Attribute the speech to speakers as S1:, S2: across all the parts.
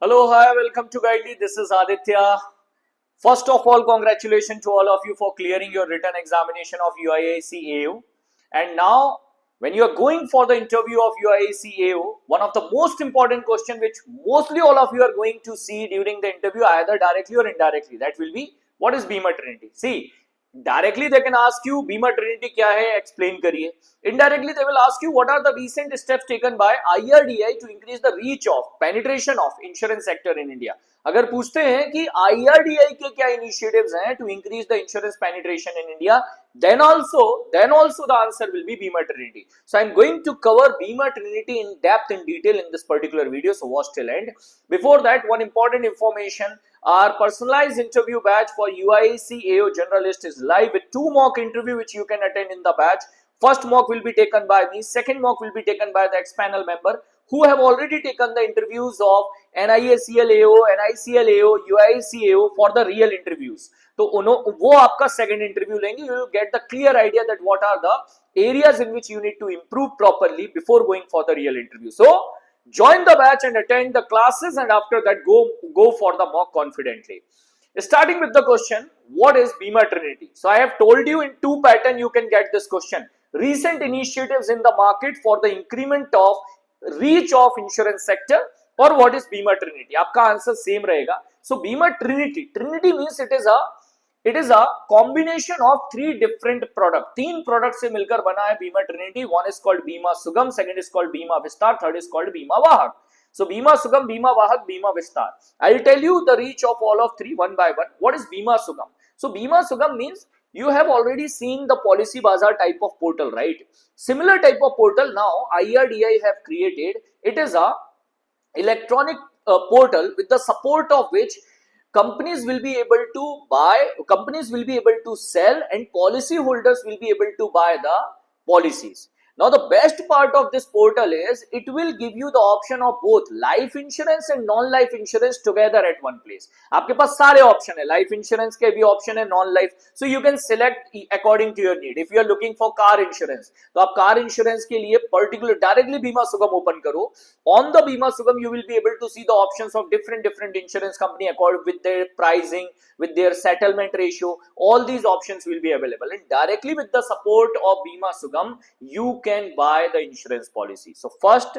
S1: Hello, hi, welcome to Guidely. This is Aditya. First of all, congratulations to all of you for clearing your written examination of UIAC AO. And now, when you are going for the interview of UIAC AO, one of the most important question which mostly all of you are going to see during the interview, either directly or indirectly, that will be what is Bima Trinity. See, directly they can ask you Bima Trinity क्या है, explain करिए. Indirectly they will ask you what are the recent steps taken by IRDAI to increase the reach of penetration of insurance sector in India. अगर पूछते हैं कि IRDAI के क्या initiatives हैं to increase the insurance penetration in India, then also the answer will be Bima Trinity. So I'm going to cover Bima Trinity in depth in detail in this particular video, so watch till end. Before that, one important information: our personalized interview batch for UIAC AO Generalist is live with 2 mock interview which you can attend in the batch. First mock will be taken by me, second mock will be taken by the ex-panel member who have already taken the interviews of NIACL AO, NICL AO, UIAC AO for the real interviews. तो वो आपका second interview लेंगे. You will get the clear idea that what are the areas in which you need to improve properly before going for the real interview. So join the batch and attend the classes, and after that go for the mock confidently. Starting with the question, what is Bima Trinity? So I have told you in 2 pattern you can get this question. Recent initiatives in the market for the increment of reach of insurance sector, or what is Bima Trinity? आपका answer same रहेगा. So Bima Trinity means it is a combination of 3 different product. 3 product से मिलकर बना है Bima Trinity. One is called Bima Sugam, second is called Bima Vistar, third is called Bima Vahak. So Bima Sugam, Bima Vahak, Bima Vistar. I'll tell you the reach of all of 3 one by one. What is Bima Sugam? So Bima Sugam means you have already seen the Policy Bazaar type of portal, right? Similar type of portal now IRDAI have created. It is a electronic portal with the support of which companies will be able to buy, companies will be able to sell, and policy holders will be able to buy the policies. Now the best part of this portal is it will give you the option of both life insurance and non-life insurance together at one place. आपके पास सारे option है, life insurance के भी option है, non-life, so you can select according to your need. If you are looking for car insurance, तो आप car insurance के लिए particular directly Bima Sugam open करो. On the Bima Sugam you will be able to see the options of different insurance company according with their pricing, with their settlement ratio. All these options will be available, and directly with the support of Bima Sugam you can buy the insurance policy. So first,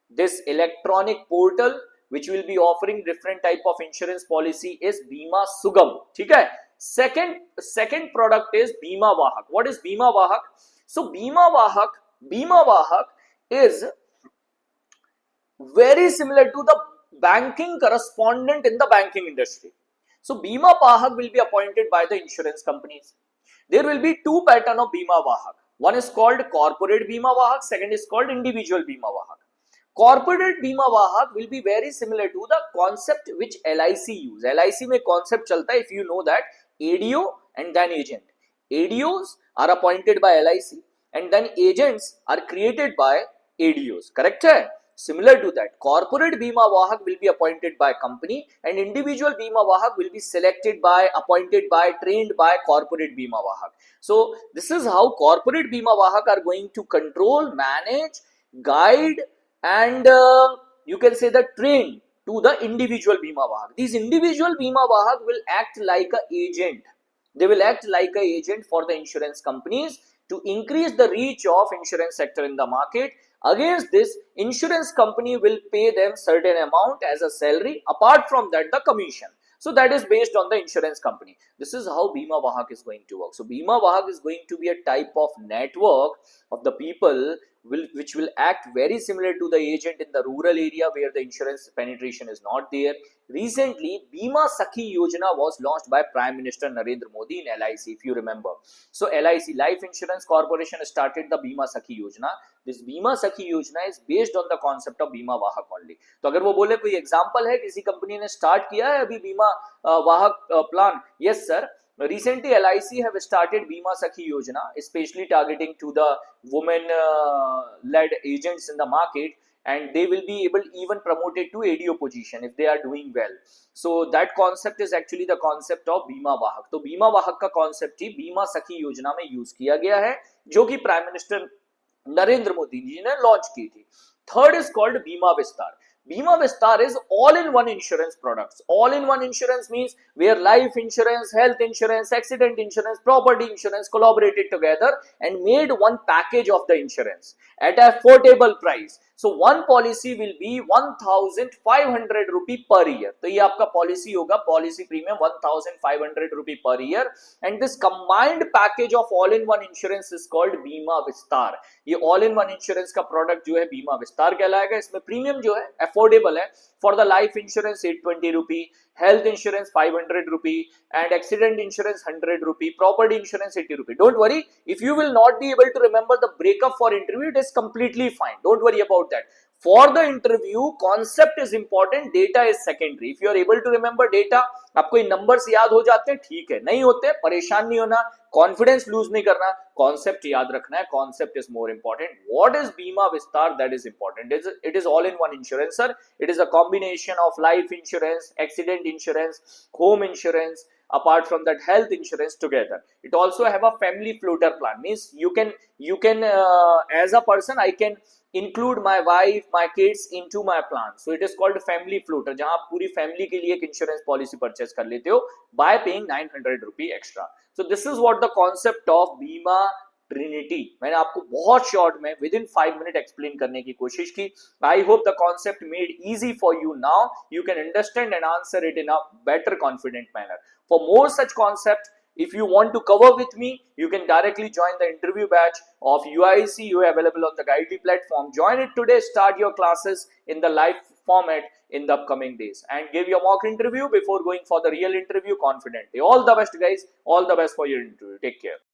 S1: this electronic portal which will be offering different type of insurance policy is Bima Sugam. ठीक है. Second product is Bima Vahak. What is Bima Vahak? So Bima Vahak is very similar to the banking correspondent in the banking industry. So Bima Vahak will be appointed by the insurance companies. There will be 2 pattern of Bima Vahak. One is called corporate Bima Vahak, second is called individual Bima Vahak. Corporate Bima Vahak will be very similar to the concept which LIC use. LIC में concept चलता है, if you know that, ADO and then agent. ADOs are appointed by LIC and then agents are created by ADOs. Correct है? Similar to that, corporate Bima Vahak will be appointed by company, and individual Bima Vahak will be selected by, appointed by, trained by corporate Bima Vahak. So this is how corporate Bima Vahak are going to control, manage, guide, and you can say the train to the individual Bima Vahak. These individual Bima Vahak will act like an agent. They will act like an agent for the insurance companies to increase the reach of insurance sector in the market. Against this, insurance company will pay them certain amount as a salary. Apart from that, the commission. So that is based on the insurance company. This is how Bima Vahak is going to work. So Bima Vahak is going to be a type of network of the people which will act very similar to the agent in the rural area where the insurance penetration is not there. Recently, Bima Sakhi Yojana was launched by Prime Minister Narendra Modi in LIC, if you remember. So LIC, Life Insurance Corporation, started the Bima Sakhi Yojana. This Bima Sakhi Yojana is based on the concept of Bima Vahak only. तो अगर वो बोले कोई example है किसी company ने start किया है अभी बीमा वाहक plan, yes sir. Recently, LIC have started Bima Sakhi Yojana, especially targeting to the women-led agents in the market, and they will be able even promoted to ADO position if they are doing well. So that concept is actually the concept of Bima Vahak. तो Bima Vahak का concept ही Bima Sakhi योजना में use किया गया है, जो कि prime minister Narendra Modi ji ने लॉन्च की थी. थर्ड इज कॉल्ड बीमा विस्तार. Bima Vistar is all-in-one insurance products. All-in-one insurance means where life insurance, health insurance, accident insurance, property insurance collaborated together and made one package of the insurance at affordable price. So one policy will be 1,500 rupee per year. तो ये आपका policy होगा, policy premium 1,500 rupee per year, and this combined package of all-in-one insurance is called Bima Vistar. ये all-in-one insurance का product जो है Bima Vistar कहलाएगा. इसमें premium जो है affordable है. For the life insurance 820 rupee, health insurance 500 rupee, and accident insurance 100 rupee, property insurance 80 rupee. Don't worry, if you will not be able to remember the breakup for interview, it is completely fine. Don't worry about that. For the interview, concept is important, data is secondary. If you are able to remember data, आपको ये numbers याद हो जाते हैं, ठीक है. नहीं होते, परेशान नहीं होना, confidence lose नहीं करना, concept याद रखना है. Concept is more important. What is Bima Vistar? That is important. It is all-in-one insurance, sir. It is a combination of life insurance, accident insurance, home insurance, apart from that health insurance together. It also have a family floater plan. Means you can as a person I can include my wife, my kids into my plan. So it is called family floater, जहां आप पूरी family के लिए एक insurance policy purchase कर लेते हो by paying 900 rupee extra. So this is what the concept of Bima Trinity. मैंने आपको बहुत short में within 5 minutes explain करने की कोशिश की. I hope the concept made easy for you now. You can understand and answer it in a better confident manner. For more such concepts, if you want to cover with me, you can directly join the interview batch of UIC available on the Guidely platform. Join it today, start your classes in the live format in the upcoming days and give your mock interview before going for the real interview confidently. All the best guys, all the best for your interview. Take care.